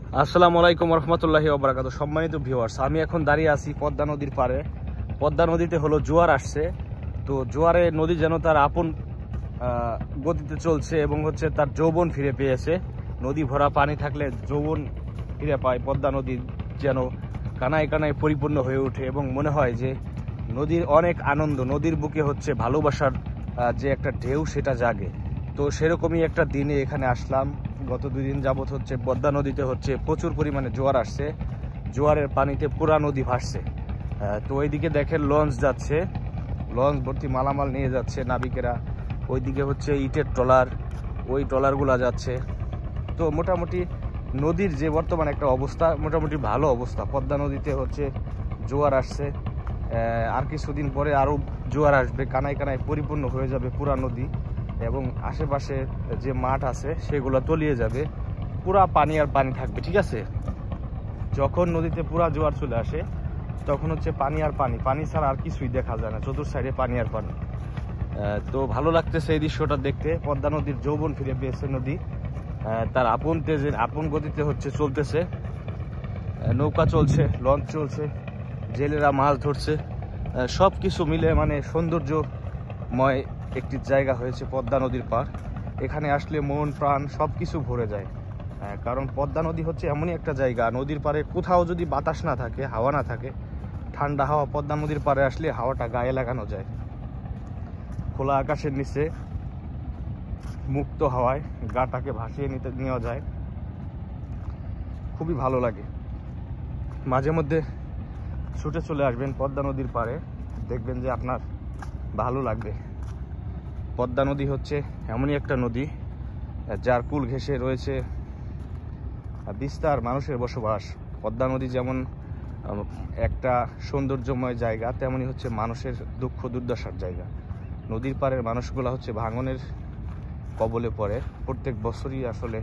আসসালামু আলাইকুম রহমতুল্লাহি ওয়া বারাকাতুহু। সম্মানিত ভিউয়ার্স, আমি এখন দাঁড়িয়ে আছি পদ্মা নদীর পাড়ে। পদ্মা নদীতে হলো জোয়ার আসছে। তো জোয়ারে নদী যেন তার আপন গতিতে চলছে এবং হচ্ছে তার যৌবন ফিরে পেয়েছে। নদী ভরা পানি থাকলে যৌবন ফিরে পায়। পদ্মা নদী যেন কানায় কানায় পরিপূর্ণ হয়ে ওঠে এবং মনে হয় যে নদীর অনেক আনন্দ, নদীর বুকে হচ্ছে ভালোবাসার যে একটা ঢেউ সেটা জাগে। তো সেরকমই একটা দিনে এখানে আসলাম। গত 2 দিন যাবত হচ্ছে পদ্মা নদীতে হচ্ছে প্রচুর পরিমাণে জোয়ার আসছে। জোয়ারের পানিতে পুরা নদী ভাসছে। তো ওইদিকে দেখেন লঞ্চ যাচ্ছে, লঞ্চ ভর্তি মালামাল নিয়ে যাচ্ছে নাবিকেরা। ওইদিকে হচ্ছে ইটের ট্রলার, ওই ট্রলারগুলো যাচ্ছে। তো মোটামুটি নদীর যে বর্তমান একটা অবস্থা, মোটামুটি ভালো অবস্থা। পদ্মা নদীতে হচ্ছে জোয়ার আসছে, আর কিছুদিন পরে আরও জোয়ার আসবে, কানায় কানায় পরিপূর্ণ হয়ে যাবে পুরা নদী এবং আশেপাশে যে মাঠ আছে সেগুলো তলিয়ে যাবে, পুরা পানি আর পানি থাকবে। ঠিক আছে, যখন নদীতে পুরা জোয়ার চলে আসে তখন হচ্ছে পানি আর পানি, পানি ছাড়া আর কিছুই দেখা যায় না, চতুর সাইডে পানি আর পানি। তো ভালো লাগতেছে এই দৃশ্যটা দেখতে। পদ্মা নদীর যৌবন ফিরে পেয়েছে নদী, তার আপন তেজের আপন গতিতে হচ্ছে চলতেছে। নৌকা চলছে, লঞ্চ চলছে, জেলেরা মাছ ধরছে। সব কিছু মিলে মানে সৌন্দর্যময় একটি জায়গা হয়েছে পদ্মা নদীর পাড়। এখানে আসলে মন প্রাণ সব কিছু ভরে যায়। কারণ পদ্মা নদী হচ্ছে এমনই একটা জায়গা, নদীর পাড়ে কোথাও যদি বাতাস না থাকে, হাওয়া না থাকে, ঠান্ডা হাওয়া পদ্মা নদীর পাড়ে আসলে হাওয়াটা গায়ে লাগানো যায়। খোলা আকাশের নিচে মুক্ত হাওয়ায় গাটাকে ভাসিয়ে নেওয়া যায়, খুবই ভালো লাগে। মাঝে মধ্যে ছুটে চলে আসবেন পদ্মা নদীর পাড়ে, দেখবেন যে আপনার ভালো লাগবে। পদ্মা নদী হচ্ছে এমনই একটা নদী যার কুল ঘেঁষে রয়েছে বিস্তার মানুষের বসবাস। পদ্মা নদী যেমন একটা সৌন্দর্যময় জায়গা, তেমনি হচ্ছে মানুষের দুঃখ দুর্দশার জায়গা। নদীর পাড়ের মানুষগুলো হচ্ছে ভাঙনের কবলে পড়ে, প্রত্যেক বছরই আসলে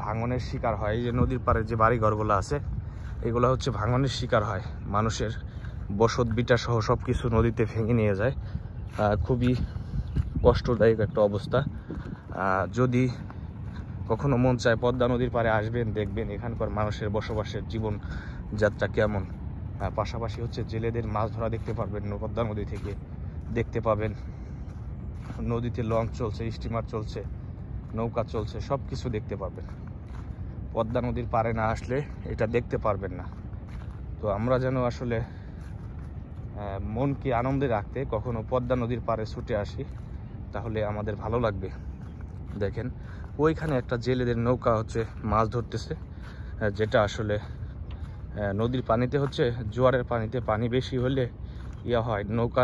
ভাঙনের শিকার হয়। এই যে নদীর পাড়ের যে বাড়িঘরগুলো আছে এগুলো হচ্ছে ভাঙনের শিকার হয়, মানুষের বসত বিটা সহ সব কিছু নদীতে ভেঙে নিয়ে যায়। খুবই কষ্টদায়ক একটা অবস্থা। যদি কখনো মন চায় পদ্মা নদীর পাড়ে আসবেন, দেখবেন এখানকার মানুষের বসবাসের জীবন যাত্রা কেমন। পাশাপাশি হচ্ছে জেলেদের মাছ ধরা দেখতে পারবেন, পদ্মা নদী থেকে দেখতে পাবেন। নদীতে লঞ্চ চলছে, স্টিমার চলছে, নৌকা চলছে, সব কিছু দেখতে পারবেন। পদ্মা নদীর পাড়ে না আসলে এটা দেখতে পারবেন না। তো আমরা যেন আসলে মনকে আনন্দে রাখতে কখনো পদ্মা নদীর পাড়ে ছুটে আসি, তাহলে আমাদের ভালো লাগবে। দেখেন ওইখানে একটা জেলেদের নৌকা হচ্ছে মাছ ধরতেছে, যেটা আসলে নদীর পানিতে হচ্ছে জোয়ারের পানিতে পানি বেশি হলে হয় নৌকা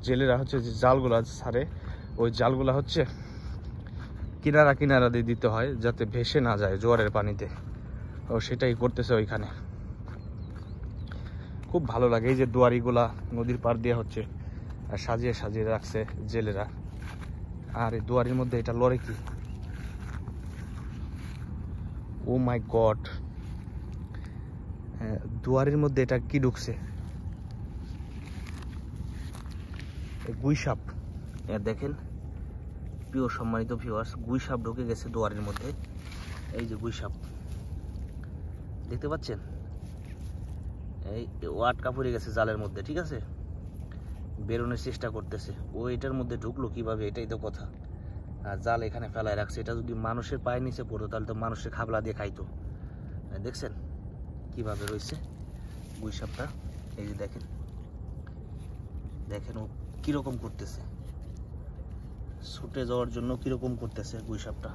জেলেরা হচ্ছে যে জালগুলা ছাড়ে, ওই জালগুলা হচ্ছে কিনারা কিনারা দিয়ে দিতে হয় যাতে ভেসে না যায় জোয়ারের পানিতে। ও সেটাই করতেছে ওইখানে, খুব ভালো লাগে। এই যে দুয়ারিগুলা নদীর পাড় দিয়ে হচ্ছে সাজিয়ে সাজিয়ে রাখছে জেলেরা। আর এই দুয়ারির মধ্যে এটা লড়ে কি, ও মাই গড, দুয়ারির মধ্যে এটা কি ঢুকছে, গুই সাপ। দেখেন প্রিয় সম্মানিত ভিউয়ার্স, গুই সাপ ঢুকে গেছে দুয়ারের মধ্যে। এই যে গুই সাপ দেখতে পাচ্ছেন, এই আটকা পড়ে গেছে জালের মধ্যে। ঠিক আছে, বেরোনোর চেষ্টা করতেছে। ও এটার মধ্যে ঢুকলো কিভাবে, এটাই তো কথা। আর জাল এখানে ফেলায় রাখছে, এটা যদি মানুষের পায়ের নিচে পড়তো তাহলে তো মানুষের খাবলা দিয়ে খাইতো। দেখছেন কিভাবে রয়েছে গুই সাপটা। এই যে দেখেন, দেখেন ও কিরকম করতেছে, ছুটে যাওয়ার জন্য কিরকম করতেছে গুই সাপটা।